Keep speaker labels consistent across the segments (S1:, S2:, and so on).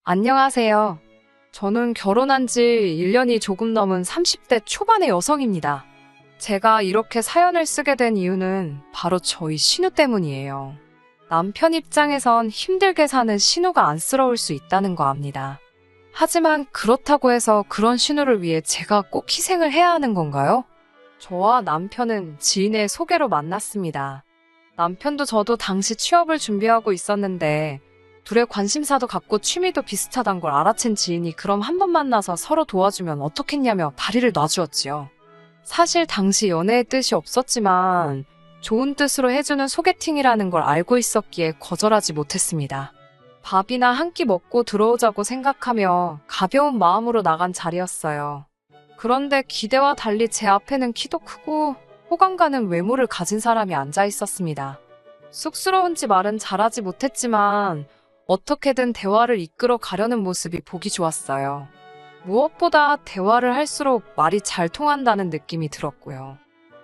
S1: 안녕하세요. 저는 결혼한 지 1년이 조금 넘은 30대 초반의 여성입니다. 제가 이렇게 사연을 쓰게 된 이유는 바로 저희 신우 때문이에요. 남편 입장에선 힘들게 사는 신우가 안쓰러울 수 있다는 거 압니다. 하지만 그렇다고 해서 그런 신우를 위해 제가 꼭 희생을 해야 하는 건가요? 저와 남편은 지인의 소개로 만났습니다. 남편도 저도 당시 취업을 준비하고 있었는데 둘의 관심사도 같고 취미도 비슷하단 걸 알아챈 지인이 그럼 한번 만나서 서로 도와주면 어떻겠냐며 다리를 놔주었지요. 사실 당시 연애의 뜻이 없었지만 좋은 뜻으로 해주는 소개팅이라는 걸 알고 있었기에 거절하지 못했습니다. 밥이나 한 끼 먹고 들어오자고 생각하며 가벼운 마음으로 나간 자리였어요. 그런데 기대와 달리 제 앞에는 키도 크고 호감 가는 외모를 가진 사람이 앉아 있었습니다. 쑥스러운지 말은 잘하지 못했지만 어떻게든 대화를 이끌어 가려는 모습이 보기 좋았어요. 무엇보다 대화를 할수록 말이 잘 통한다는 느낌이 들었고요.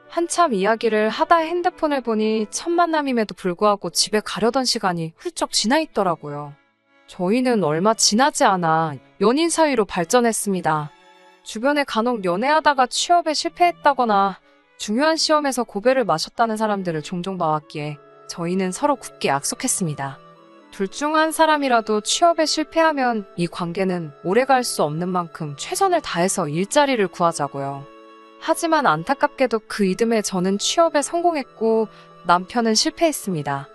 S1: 한참 이야기를 하다 핸드폰을 보니 첫 만남임에도 불구하고 집에 가려던 시간이 훌쩍 지나 있더라고요. 저희는 얼마 지나지 않아 연인 사이로 발전했습니다. 주변에 간혹 연애하다가 취업에 실패했다거나 중요한 시험에서 고배를 마셨다는 사람들을 종종 봐왔기에 저희는 서로 굳게 약속했습니다. 둘 중 한 사람이라도 취업에 실패하면 이 관계는 오래 갈 수 없는 만큼 최선을 다해서 일자리를 구하자고요. 하지만 안타깝게도 그 이듬해 저는 취업에 성공했고 남편은 실패했습니다.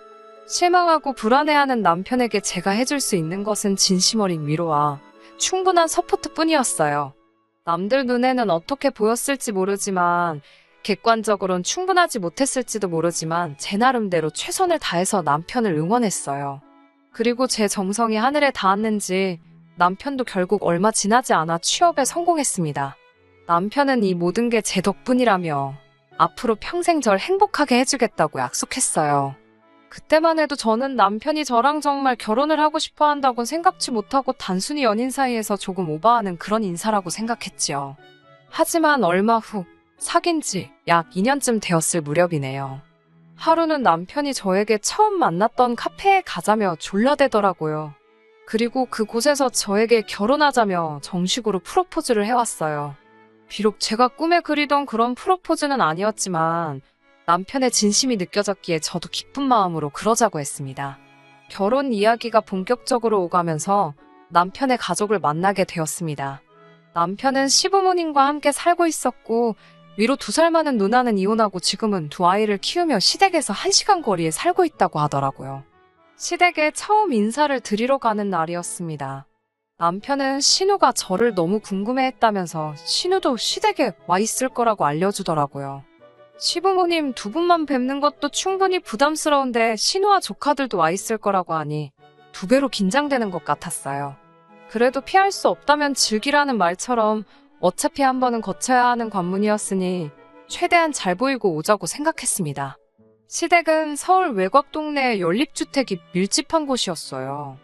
S1: 실망하고 불안해하는 남편에게 제가 해줄 수 있는 것은 진심 어린 위로와 충분한 서포트뿐이었어요. 남들 눈에는 어떻게 보였을지 모르지만 객관적으론 충분하지 못했을지도 모르지만 제 나름대로 최선을 다해서 남편을 응원했어요. 그리고 제 정성이 하늘에 닿았는지 남편도 결국 얼마 지나지 않아 취업에 성공했습니다. 남편은 이 모든 게 제 덕분이라며 앞으로 평생 절 행복하게 해주겠다고 약속했어요. 그때만 해도 저는 남편이 저랑 정말 결혼을 하고 싶어 한다곤 생각지 못하고 단순히 연인 사이에서 조금 오버하는 그런 인사라고 생각했지요. 하지만 얼마 후 사귄 지 약 2년쯤 되었을 무렵이네요. 하루는 남편이 저에게 처음 만났던 카페에 가자며 졸라대더라고요. 그리고 그곳에서 저에게 결혼하자며 정식으로 프로포즈를 해왔어요. 비록 제가 꿈에 그리던 그런 프로포즈는 아니었지만 남편의 진심이 느껴졌기에 저도 기쁜 마음으로 그러자고 했습니다. 결혼 이야기가 본격적으로 오가면서 남편의 가족을 만나게 되었습니다. 남편은 시부모님과 함께 살고 있었고 위로 2살 많은 누나는 이혼하고 지금은 2아이를 키우며 시댁에서 1시간 거리에 살고 있다고 하더라고요. 시댁에 처음 인사를 드리러 가는 날이었습니다. 남편은 신우가 저를 너무 궁금해했다면서 신우도 시댁에 와 있을 거라고 알려주더라고요. 시부모님 2분만 뵙는 것도 충분히 부담스러운데 신우와 조카들도 와 있을 거라고 하니 2배로 긴장되는 것 같았어요. 그래도 피할 수 없다면 즐기라는 말처럼 어차피 한 번은 거쳐야 하는 관문이었으니 최대한 잘 보이고 오자고 생각했습니다. 시댁은 서울 외곽 동네의 연립주택이 밀집한 곳이었어요.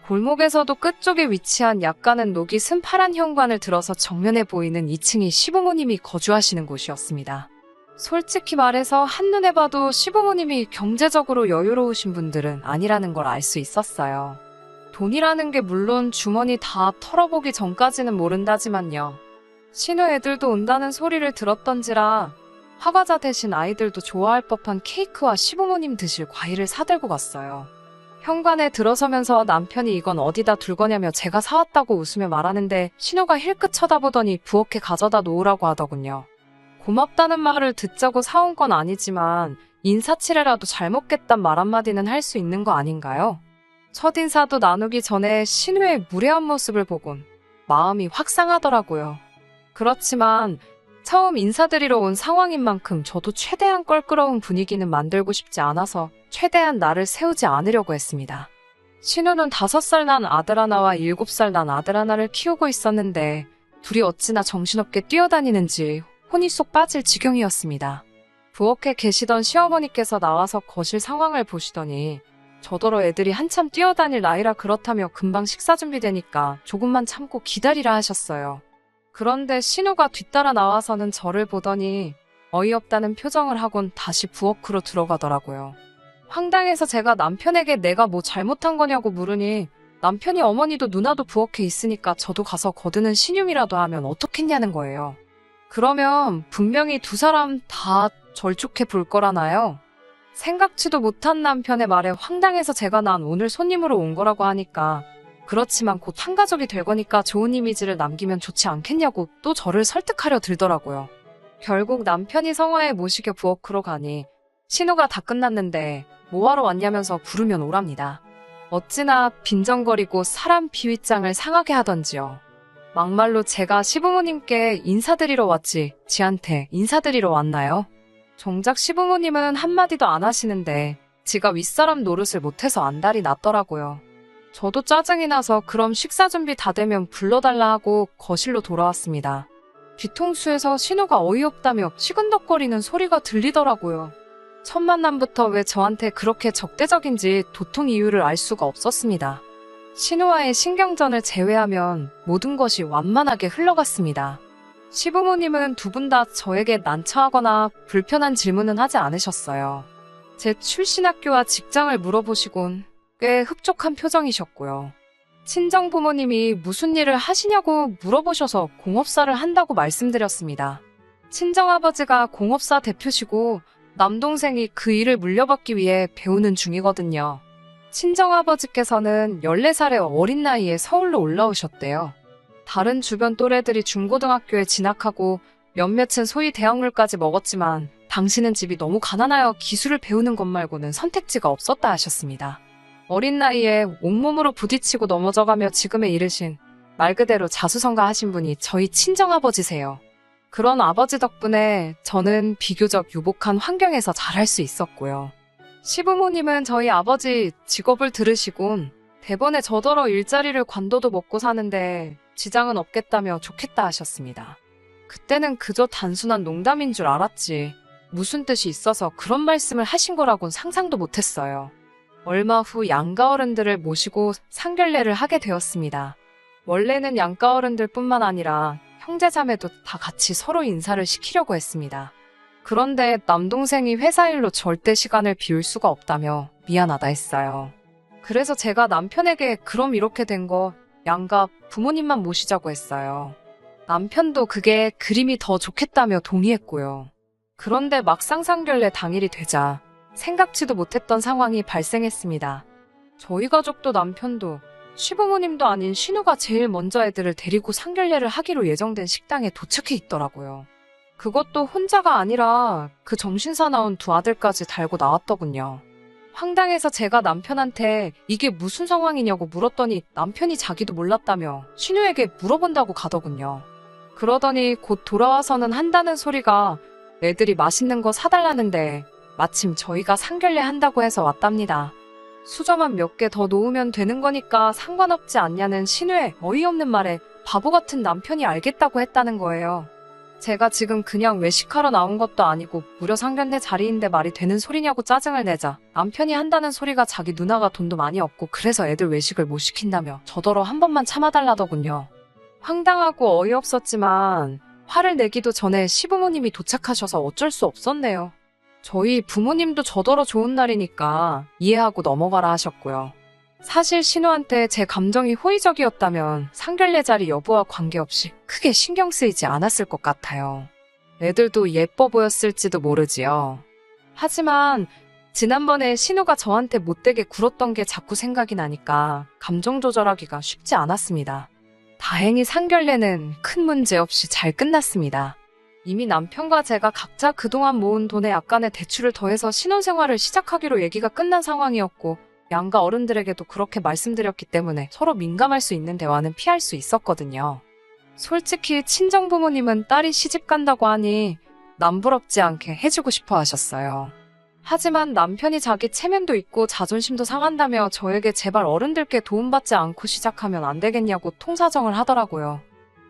S1: 골목에서도 끝쪽에 위치한 약간은 녹이 쓴 파란 현관을 들어서 정면에 보이는 2층이 시부모님이 거주하시는 곳이었습니다. 솔직히 말해서 한눈에 봐도 시부모님이 경제적으로 여유로우신 분들은 아니라는 걸 알 수 있었어요. 돈이라는 게 물론 주머니 다 털어보기 전까지는 모른다지만요. 신우 애들도 온다는 소리를 들었던지라 화과자 대신 아이들도 좋아할 법한 케이크와 시부모님 드실 과일을 사들고 갔어요. 현관에 들어서면서 남편이 이건 어디다 둘 거냐며 제가 사왔다고 웃으며 말하는데 신우가 힐끗 쳐다보더니 부엌에 가져다 놓으라고 하더군요. 고맙다는 말을 듣자고 사온 건 아니지만 인사치레라도 잘 먹겠단 말 한마디는 할 수 있는 거 아닌가요? 첫인사도 나누기 전에 신우의 무례한 모습을 보곤 마음이 확 상하더라고요. 그렇지만 처음 인사드리러 온 상황인 만큼 저도 최대한 껄끄러운 분위기는 만들고 싶지 않아서 최대한 나를 세우지 않으려고 했습니다. 신우는 5살 난 아들 하나와 7살 난 아들 하나를 키우고 있었는데 둘이 어찌나 정신없게 뛰어다니는지 혼이 쏙 빠질 지경이었습니다. 부엌에 계시던 시어머니께서 나와서 거실 상황을 보시더니 저더러 애들이 한참 뛰어다닐 나이라 그렇다며 금방 식사 준비되니까 조금만 참고 기다리라 하셨어요. 그런데 신우가 뒤따라 나와서는 저를 보더니 어이없다는 표정을 하곤 다시 부엌으로 들어가더라고요. 황당해서 제가 남편에게 내가 뭐 잘못한 거냐고 물으니 남편이 어머니도 누나도 부엌에 있으니까 저도 가서 거드는 신용이라도 하면 어떻겠냐는 거예요. 그러면 분명히 두 사람 다 절촉해 볼 거라나요? 생각지도 못한 남편의 말에 황당해서 제가 난 오늘 손님으로 온 거라고 하니까 그렇지만 곧 한 가족이 될 거니까 좋은 이미지를 남기면 좋지 않겠냐고 또 저를 설득하려 들더라고요. 결국 남편이 성화에 모시게 부엌으로 가니 신우가 다 끝났는데 뭐하러 왔냐면서 부르면 오랍니다. 어찌나 빈정거리고 사람 비윗장을 상하게 하던지요. 막말로 제가 시부모님께 인사드리러 왔지 지한테 인사드리러 왔나요? 정작 시부모님은 한마디도 안 하시는데 지가 윗사람 노릇을 못해서 안달이 났더라고요. 저도 짜증이 나서 그럼 식사 준비 다 되면 불러달라 하고 거실로 돌아왔습니다. 뒤통수에서 신우가 어이없다며 시근덕거리는 소리가 들리더라고요. 첫 만남부터 왜 저한테 그렇게 적대적인지 도통 이유를 알 수가 없었습니다. 신우와의 신경전을 제외하면 모든 것이 완만하게 흘러갔습니다. 시부모님은 두 분 다 저에게 난처하거나 불편한 질문은 하지 않으셨어요. 제 출신 학교와 직장을 물어보시곤 꽤 흡족한 표정이셨고요. 친정부모님이 무슨 일을 하시냐고 물어보셔서 공업사를 한다고 말씀드렸습니다. 친정아버지가 공업사 대표시고 남동생이 그 일을 물려받기 위해 배우는 중이거든요. 친정아버지께서는 14살의 어린 나이에 서울로 올라오셨대요. 다른 주변 또래들이 중고등학교에 진학하고 몇몇은 소위 대학물까지 먹었지만 당신은 집이 너무 가난하여 기술을 배우는 것 말고는 선택지가 없었다 하셨습니다. 어린 나이에 온몸으로 부딪히고 넘어져가며 지금에 이르신 말 그대로 자수성가하신 분이 저희 친정아버지세요. 그런 아버지 덕분에 저는 비교적 유복한 환경에서 자랄 수 있었고요. 시부모님은 저희 아버지 직업을 들으시곤 대번에 저더러 일자리를 관둬도 먹고 사는데 지장은 없겠다며 좋겠다 하셨습니다. 그때는 그저 단순한 농담인 줄 알았지 무슨 뜻이 있어서 그런 말씀을 하신 거라곤 상상도 못했어요. 얼마 후 양가 어른들을 모시고 상견례를 하게 되었습니다. 원래는 양가 어른들뿐만 아니라 형제자매도 다 같이 서로 인사를 시키려고 했습니다. 그런데 남동생이 회사 일로 절대 시간을 비울 수가 없다며 미안하다 했어요. 그래서 제가 남편에게 그럼 이렇게 된 거 양가 부모님만 모시자고 했어요. 남편도 그게 그림이 더 좋겠다며 동의했고요. 그런데 막상 상견례 당일이 되자 생각지도 못했던 상황이 발생했습니다. 저희 가족도 남편도 시부모님도 아닌 신우가 제일 먼저 애들을 데리고 상견례를 하기로 예정된 식당에 도착해 있더라고요. 그것도 혼자가 아니라 그 정신사나운 두 아들까지 달고 나왔더군요. 황당해서 제가 남편한테 이게 무슨 상황이냐고 물었더니 남편이 자기도 몰랐다며 신우에게 물어본다고 가더군요. 그러더니 곧 돌아와서는 한다는 소리가 애들이 맛있는 거 사달라는데 마침 저희가 상견례 한다고 해서 왔답니다. 수저만 몇 개 더 놓으면 되는 거니까 상관없지 않냐는 신우의 어이없는 말에 바보 같은 남편이 알겠다고 했다는 거예요. 제가 지금 그냥 외식하러 나온 것도 아니고 무려 상견례 자리인데 말이 되는 소리냐고 짜증을 내자 남편이 한다는 소리가 자기 누나가 돈도 많이 없고 그래서 애들 외식을 못 시킨다며 저더러 한 번만 참아달라더군요. 황당하고 어이없었지만 화를 내기도 전에 시부모님이 도착하셔서 어쩔 수 없었네요. 저희 부모님도 저더러 좋은 날이니까 이해하고 넘어가라 하셨고요. 사실 신우한테 제 감정이 호의적이었다면 상견례 자리 여부와 관계없이 크게 신경 쓰이지 않았을 것 같아요. 애들도 예뻐 보였을지도 모르지요. 하지만 지난번에 신우가 저한테 못되게 굴었던 게 자꾸 생각이 나니까 감정 조절하기가 쉽지 않았습니다. 다행히 상견례는 큰 문제 없이 잘 끝났습니다. 이미 남편과 제가 각자 그동안 모은 돈에 약간의 대출을 더해서 신혼생활을 시작하기로 얘기가 끝난 상황이었고 양가 어른들에게도 그렇게 말씀드렸기 때문에 서로 민감할 수 있는 대화는 피할 수 있었거든요. 솔직히 친정부모님은 딸이 시집 간다고 하니 남부럽지 않게 해주고 싶어 하셨어요. 하지만 남편이 자기 체면도 있고 자존심도 상한다며 저에게 제발 어른들께 도움받지 않고 시작하면 안 되겠냐고 통사정을 하더라고요.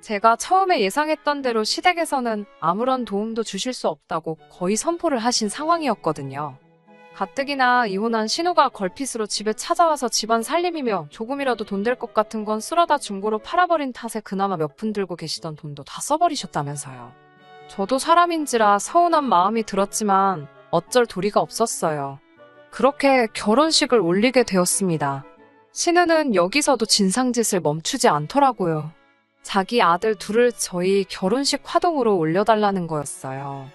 S1: 제가 처음에 예상했던 대로 시댁에서는 아무런 도움도 주실 수 없다고 거의 선포를 하신 상황이었거든요. 가뜩이나 이혼한 신우가 걸핏으로 집에 찾아와서 집안 살림이며 조금이라도 돈 될 것 같은 건 쓸어다 중고로 팔아버린 탓에 그나마 몇 푼 들고 계시던 돈도 다 써버리셨다면서요. 저도 사람인지라 서운한 마음이 들었지만 어쩔 도리가 없었어요. 그렇게 결혼식을 올리게 되었습니다. 신우는 여기서도 진상짓을 멈추지 않더라고요. 자기 아들 둘을 저희 결혼식 화동으로 올려달라는 거였어요.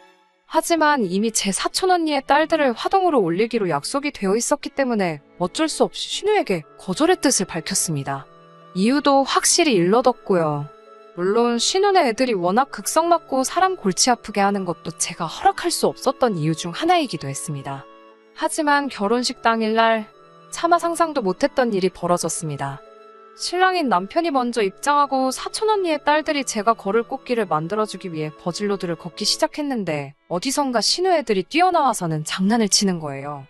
S1: 하지만 이미 제 사촌 언니의 딸들을 화동으로 올리기로 약속이 되어 있었기 때문에 어쩔 수 없이 신우에게 거절의 뜻을 밝혔습니다. 이유도 확실히 일러뒀고요. 물론 신우네 애들이 워낙 극성 맞고 사람 골치 아프게 하는 것도 제가 허락할 수 없었던 이유 중 하나이기도 했습니다. 하지만 결혼식 당일날 차마 상상도 못했던 일이 벌어졌습니다. 신랑인 남편이 먼저 입장하고 사촌 언니의 딸들이 제가 걸을 꽃길을 만들어주기 위해 버질로드를 걷기 시작했는데 어디선가 신우 애들이 뛰어나와서는 장난을 치는 거예요.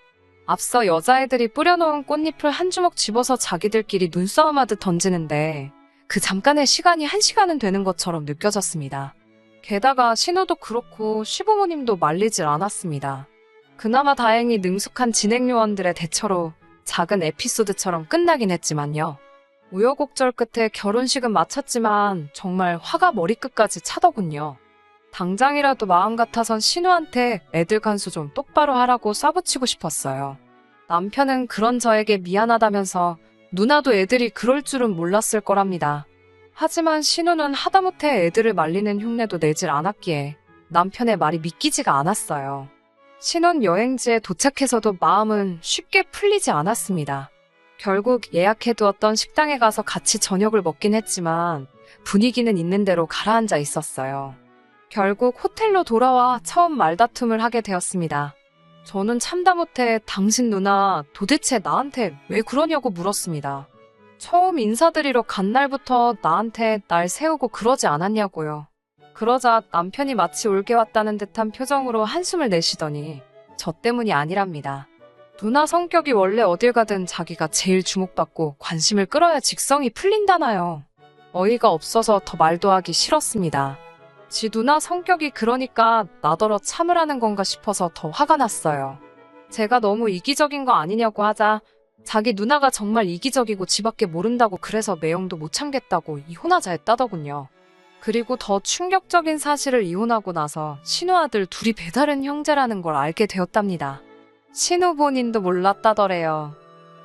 S1: 앞서 여자애들이 뿌려놓은 꽃잎을 한 주먹 집어서 자기들끼리 눈싸움하듯 던지는데 그 잠깐의 시간이 1시간은 되는 것처럼 느껴졌습니다. 게다가 신우도 그렇고 시부모님도 말리질 않았습니다. 그나마 다행히 능숙한 진행 요원들의 대처로 작은 에피소드처럼 끝나긴 했지만요. 우여곡절 끝에 결혼식은 마쳤지만 정말 화가 머리끝까지 차더군요. 당장이라도 마음 같아선 신우한테 애들 간수 좀 똑바로 하라고 쏴붙이고 싶었어요. 남편은 그런 저에게 미안하다면서 누나도 애들이 그럴 줄은 몰랐을 거랍니다. 하지만 신우는 하다못해 애들을 말리는 흉내도 내질 않았기에 남편의 말이 믿기지가 않았어요. 신혼 여행지에 도착해서도 마음은 쉽게 풀리지 않았습니다. 결국 예약해두었던 식당에 가서 같이 저녁을 먹긴 했지만 분위기는 있는 대로 가라앉아 있었어요. 결국 호텔로 돌아와 처음 말다툼을 하게 되었습니다. 저는 참다 못해 당신 누나 도대체 나한테 왜 그러냐고 물었습니다. 처음 인사드리러 간 날부터 나한테 날 세우고 그러지 않았냐고요. 그러자 남편이 마치 올게 왔다는 듯한 표정으로 한숨을 내쉬더니 저 때문이 아니랍니다. 누나 성격이 원래 어딜 가든 자기가 제일 주목받고 관심을 끌어야 직성이 풀린다나요. 어이가 없어서 더 말도 하기 싫었습니다. 지 누나 성격이 그러니까 나더러 참으라는 건가 싶어서 더 화가 났어요. 제가 너무 이기적인 거 아니냐고 하자 자기 누나가 정말 이기적이고 지밖에 모른다고 그래서 매형도 못 참겠다고 이혼하자 했다더군요. 그리고 더 충격적인 사실을 이혼하고 나서 신우 아들 둘이 배다른 형제라는 걸 알게 되었답니다. 신우 본인도 몰랐다더래요.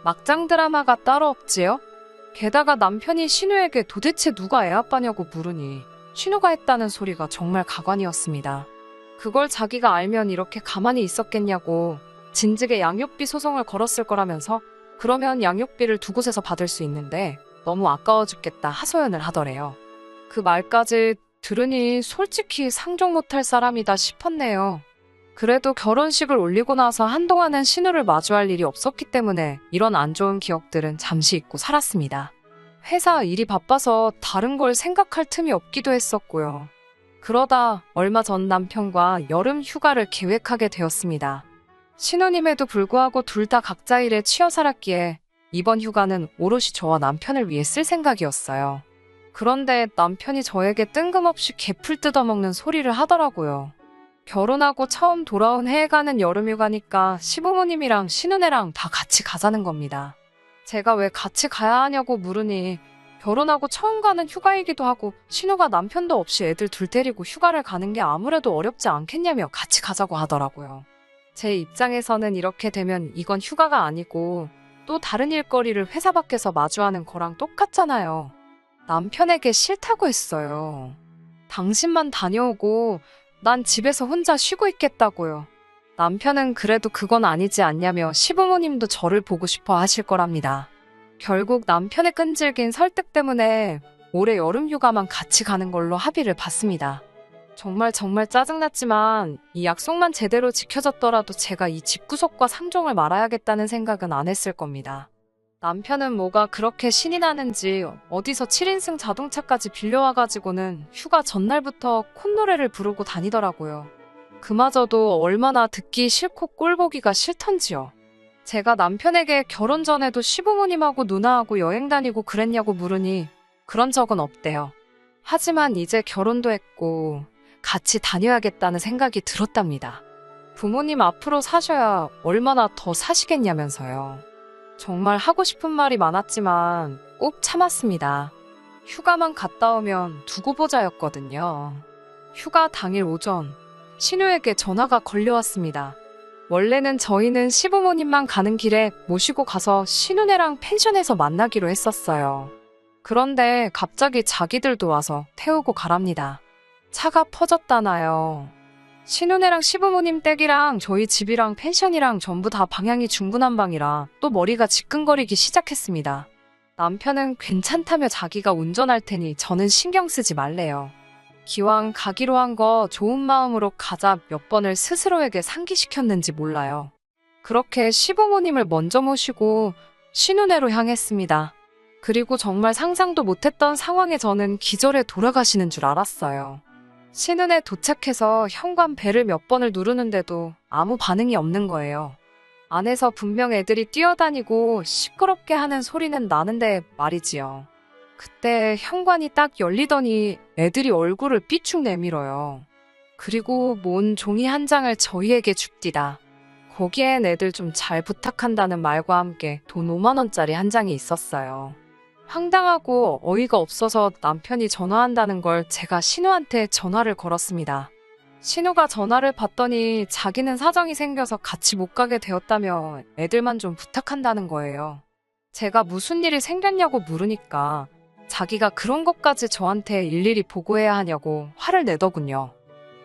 S1: 막장 드라마가 따로 없지요? 게다가 남편이 신우에게 도대체 누가 애아빠냐고 물으니 신우가 했다는 소리가 정말 가관이었습니다. 그걸 자기가 알면 이렇게 가만히 있었겠냐고 진즉에 양육비 소송을 걸었을 거라면서 그러면 양육비를 두 곳에서 받을 수 있는데 너무 아까워 죽겠다 하소연을 하더래요. 그 말까지 들으니 솔직히 상종 못할 사람이다 싶었네요. 그래도 결혼식을 올리고 나서 한동안은 신우를 마주할 일이 없었기 때문에 이런 안 좋은 기억들은 잠시 잊고 살았습니다. 회사 일이 바빠서 다른 걸 생각할 틈이 없기도 했었고요. 그러다 얼마 전 남편과 여름 휴가를 계획하게 되었습니다. 신우님에도 불구하고 둘 다 각자 일에 치여 살았기에 이번 휴가는 오롯이 저와 남편을 위해 쓸 생각이었어요. 그런데 남편이 저에게 뜬금없이 개풀 뜯어먹는 소리를 하더라고요. 결혼하고 처음 돌아온 해에 가는 여름휴가니까 시부모님이랑 신우네랑 다 같이 가자는 겁니다. 제가 왜 같이 가야 하냐고 물으니 결혼하고 처음 가는 휴가이기도 하고 신우가 남편도 없이 애들 둘 데리고 휴가를 가는 게 아무래도 어렵지 않겠냐며 같이 가자고 하더라고요. 제 입장에서는 이렇게 되면 이건 휴가가 아니고 또 다른 일거리를 회사 밖에서 마주하는 거랑 똑같잖아요. 남편에게 싫다고 했어요. 당신만 다녀오고 난 집에서 혼자 쉬고 있겠다고요. 남편은 그래도 그건 아니지 않냐며 시부모님도 저를 보고 싶어 하실 거랍니다. 결국 남편의 끈질긴 설득 때문에 올해 여름휴가만 같이 가는 걸로 합의를 봤습니다. 정말 짜증났지만 이 약속만 제대로 지켜졌더라도 제가 이 집구석과 상종을 말아야겠다는 생각은 안 했을 겁니다. 남편은 뭐가 그렇게 신이 나는지 어디서 7인승 자동차까지 빌려와가지고는 휴가 전날부터 콧노래를 부르고 다니더라고요. 그마저도 얼마나 듣기 싫고 꼴보기가 싫던지요. 제가 남편에게 결혼 전에도 시부모님하고 누나하고 여행 다니고 그랬냐고 물으니 그런 적은 없대요. 하지만 이제 결혼도 했고 같이 다녀야겠다는 생각이 들었답니다. 부모님 앞으로 사셔야 얼마나 더 사시겠냐면서요. 정말 하고 싶은 말이 많았지만 꼭 참았습니다. 휴가만 갔다 오면 두고 보자였거든요. 휴가 당일 오전 신우에게 전화가 걸려왔습니다. 원래는 저희는 시부모님만 가는 길에 모시고 가서 신우네랑 펜션에서 만나기로 했었어요. 그런데 갑자기 자기들도 와서 태우고 가랍니다. 차가 퍼졌다나요. 신우네랑 시부모님 댁이랑 저희 집이랑 펜션이랑 전부 다 방향이 중구난방이라 또 머리가 지끈거리기 시작했습니다. 남편은 괜찮다며 자기가 운전할 테니 저는 신경 쓰지 말래요. 기왕 가기로 한 거 좋은 마음으로 가자 몇 번을 스스로에게 상기시켰는지 몰라요. 그렇게 시부모님을 먼저 모시고 신우네로 향했습니다. 그리고 정말 상상도 못했던 상황에 저는 기절해 돌아가시는 줄 알았어요. 신은에 도착해서 현관 벨을 몇 번을 누르는데도 아무 반응이 없는 거예요. 안에서 분명 애들이 뛰어다니고 시끄럽게 하는 소리는 나는데 말이지요. 그때 현관이 딱 열리더니 애들이 얼굴을 삐축 내밀어요. 그리고 뭔 종이 한 장을 저희에게 줍디다. 거기엔 애들 좀 잘 부탁한다는 말과 함께 돈 5만 원짜리 한 장이 있었어요. 황당하고 어이가 없어서 남편이 전화한다는 걸 제가 신우한테 전화를 걸었습니다. 신우가 전화를 받더니 자기는 사정이 생겨서 같이 못 가게 되었다며 애들만 좀 부탁한다는 거예요. 제가 무슨 일이 생겼냐고 물으니까 자기가 그런 것까지 저한테 일일이 보고해야 하냐고 화를 내더군요.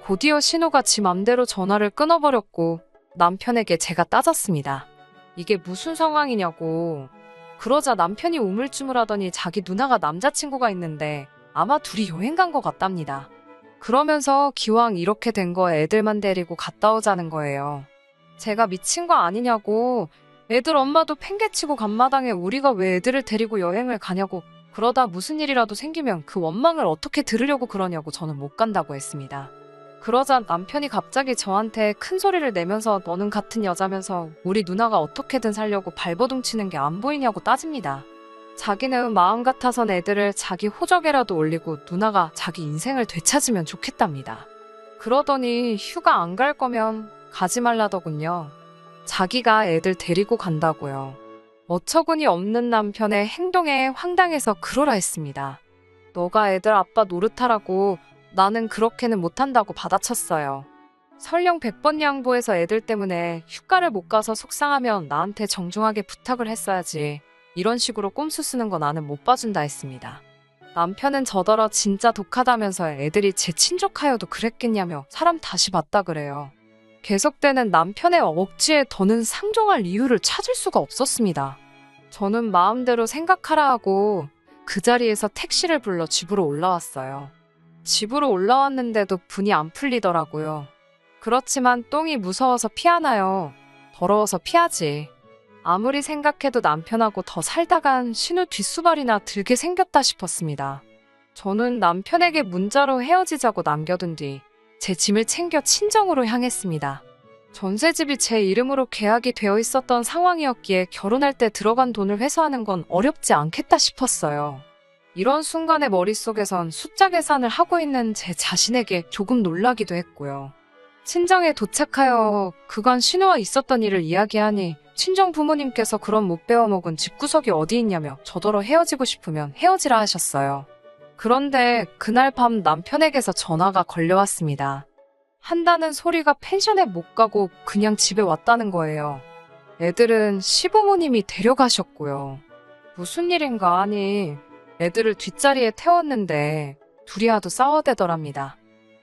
S1: 곧이어 신우가 지 맘대로 전화를 끊어버렸고 남편에게 제가 따졌습니다. 이게 무슨 상황이냐고. 그러자 남편이 우물쭈물하더니 자기 누나가 남자친구가 있는데 아마 둘이 여행 간 것 같답니다. 그러면서 기왕 이렇게 된 거 애들만 데리고 갔다 오자는 거예요. 제가 미친 거 아니냐고, 애들 엄마도 팽개치고 간마당에 우리가 왜 애들을 데리고 여행을 가냐고, 그러다 무슨 일이라도 생기면 그 원망을 어떻게 들으려고 그러냐고 저는 못 간다고 했습니다. 그러자 남편이 갑자기 저한테 큰 소리를 내면서 너는 같은 여자면서 우리 누나가 어떻게든 살려고 발버둥 치는 게 안 보이냐고 따집니다. 자기는 마음 같아선 애들을 자기 호적에라도 올리고 누나가 자기 인생을 되찾으면 좋겠답니다. 그러더니 휴가 안 갈 거면 가지 말라더군요. 자기가 애들 데리고 간다고요. 어처구니 없는 남편의 행동에 황당해서 그러라 했습니다. 너가 애들 아빠 노릇하라고 나는 그렇게는 못한다고 받아쳤어요. 설령 100번 양보해서 애들 때문에 휴가를 못 가서 속상하면 나한테 정중하게 부탁을 했어야지. 이런 식으로 꼼수 쓰는 거 나는 못 봐준다 했습니다. 남편은 저더러 진짜 독하다면서 애들이 제 친족하여도 그랬겠냐며 사람 다시 봤다 그래요. 계속되는 남편의 억지에 더는 상종할 이유를 찾을 수가 없었습니다. 저는 마음대로 생각하라 하고 그 자리에서 택시를 불러 집으로 올라왔어요. 집으로 올라왔는데도 분이 안 풀리더라고요. 그렇지만 똥이 무서워서 피하나요? 더러워서 피하지. 아무리 생각해도 남편하고 더 살다간 신우 뒷수발이나 들게 생겼다 싶었습니다. 저는 남편에게 문자로 헤어지자고 남겨둔 뒤 제 짐을 챙겨 친정으로 향했습니다. 전셋집이 제 이름으로 계약이 되어 있었던 상황이었기에 결혼할 때 들어간 돈을 회수하는 건 어렵지 않겠다 싶었어요. 이런 순간에 머릿속에선 숫자 계산을 하고 있는 제 자신에게 조금 놀라기도 했고요. 친정에 도착하여 그간 신우와 있었던 일을 이야기하니 친정 부모님께서 그런 못 배워먹은 집구석이 어디 있냐며 저더러 헤어지고 싶으면 헤어지라 하셨어요. 그런데 그날 밤 남편에게서 전화가 걸려왔습니다. 한다는 소리가 펜션에 못 가고 그냥 집에 왔다는 거예요. 애들은 시부모님이 데려가셨고요. 무슨 일인가 하니 애들을 뒷자리에 태웠는데 둘이 하도 싸워대더랍니다.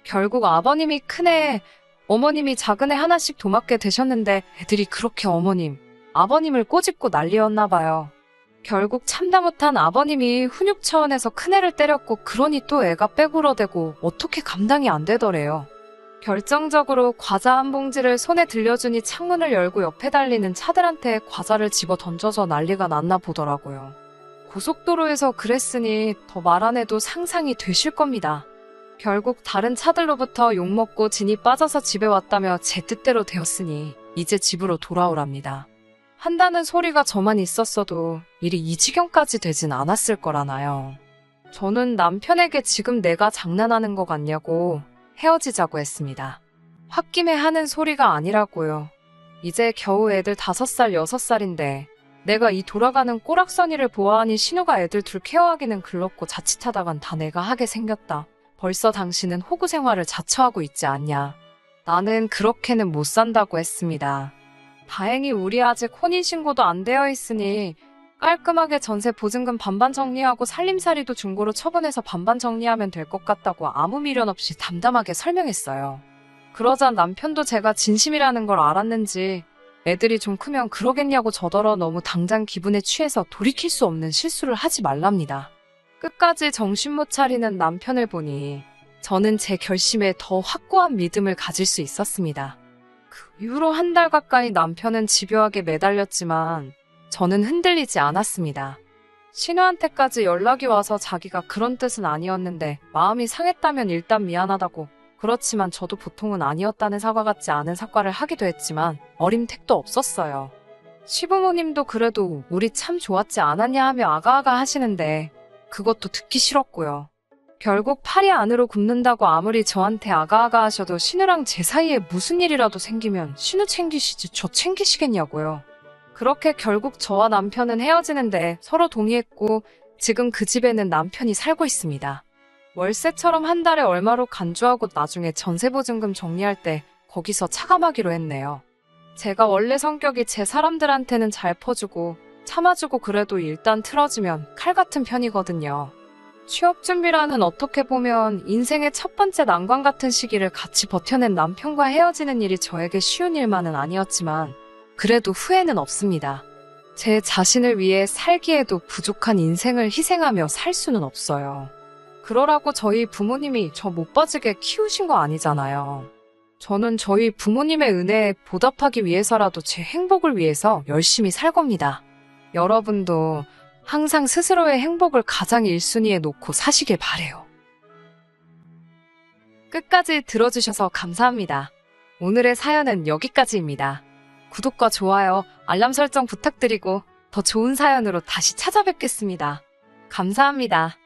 S1: 결국 아버님이 큰애, 어머님이 작은애 하나씩 도맡게 되셨는데 애들이 그렇게 어머님, 아버님을 꼬집고 난리였나 봐요. 결국 참다 못한 아버님이 훈육 차원에서 큰애를 때렸고 그러니 또 애가 빼굴어대고 어떻게 감당이 안 되더래요. 결정적으로 과자 한 봉지를 손에 들려주니 창문을 열고 옆에 달리는 차들한테 과자를 집어 던져서 난리가 났나 보더라고요. 고속도로에서 그랬으니 더 말 안 해도 상상이 되실 겁니다. 결국 다른 차들로부터 욕먹고 진이 빠져서 집에 왔다며 제 뜻대로 되었으니 이제 집으로 돌아오랍니다. 한다는 소리가 저만 있었어도 일이 이 지경까지 되진 않았을 거라나요. 저는 남편에게 지금 내가 장난하는 거 같냐고 헤어지자고 했습니다. 홧김에 하는 소리가 아니라고요. 이제 겨우 애들 5살, 6살인데 내가 이 돌아가는 꼬락서니를 보아하니 신우가 애들 둘 케어하기는 글렀고 자칫하다간 다 내가 하게 생겼다. 벌써 당신은 호구 생활을 자처하고 있지 않냐. 나는 그렇게는 못 산다고 했습니다. 다행히 우리 아직 혼인신고도 안 되어 있으니 깔끔하게 전세 보증금 반반 정리하고 살림살이도 중고로 처분해서 반반 정리하면 될 것 같다고 아무 미련 없이 담담하게 설명했어요. 그러자 남편도 제가 진심이라는 걸 알았는지 애들이 좀 크면 그러겠냐고 저더러 너무 당장 기분에 취해서 돌이킬 수 없는 실수를 하지 말랍니다. 끝까지 정신 못 차리는 남편을 보니 저는 제 결심에 더 확고한 믿음을 가질 수 있었습니다. 그 이후로 한 달 가까이 남편은 집요하게 매달렸지만 저는 흔들리지 않았습니다. 신우한테까지 연락이 와서 자기가 그런 뜻은 아니었는데 마음이 상했다면 일단 미안하다고, 그렇지만 저도 보통은 아니었다는 사과 같지 않은 사과를 하기도 했지만 어림택도 없었어요. 시부모님도 그래도 우리 참 좋았지 않았냐 하며 아가아가 하시는데 그것도 듣기 싫었고요. 결국 팔이 안으로 굽는다고 아무리 저한테 아가아가 하셔도 신우랑 제 사이에 무슨 일이라도 생기면 신우 챙기시지 저 챙기시겠냐고요. 그렇게 결국 저와 남편은 헤어지는데 서로 동의했고 지금 그 집에는 남편이 살고 있습니다. 월세처럼 한 달에 얼마로 간주하고 나중에 전세보증금 정리할 때 거기서 차감하기로 했네요. 제가 원래 성격이 제 사람들한테는 잘 퍼주고 참아주고 그래도 일단 틀어지면 칼 같은 편이거든요. 취업 준비라는 어떻게 보면 인생의 첫 번째 난관 같은 시기를 같이 버텨낸 남편과 헤어지는 일이 저에게 쉬운 일만은 아니었지만 그래도 후회는 없습니다. 제 자신을 위해 살기에도 부족한 인생을 희생하며 살 수는 없어요. 그러라고 저희 부모님이 저 못 빠지게 키우신 거 아니잖아요. 저는 저희 부모님의 은혜에 보답하기 위해서라도 제 행복을 위해서 열심히 살 겁니다. 여러분도 항상 스스로의 행복을 가장 1순위에 놓고 사시길 바래요. 끝까지 들어주셔서 감사합니다. 오늘의 사연은 여기까지입니다. 구독과 좋아요, 알람 설정 부탁드리고 더 좋은 사연으로 다시 찾아뵙겠습니다. 감사합니다.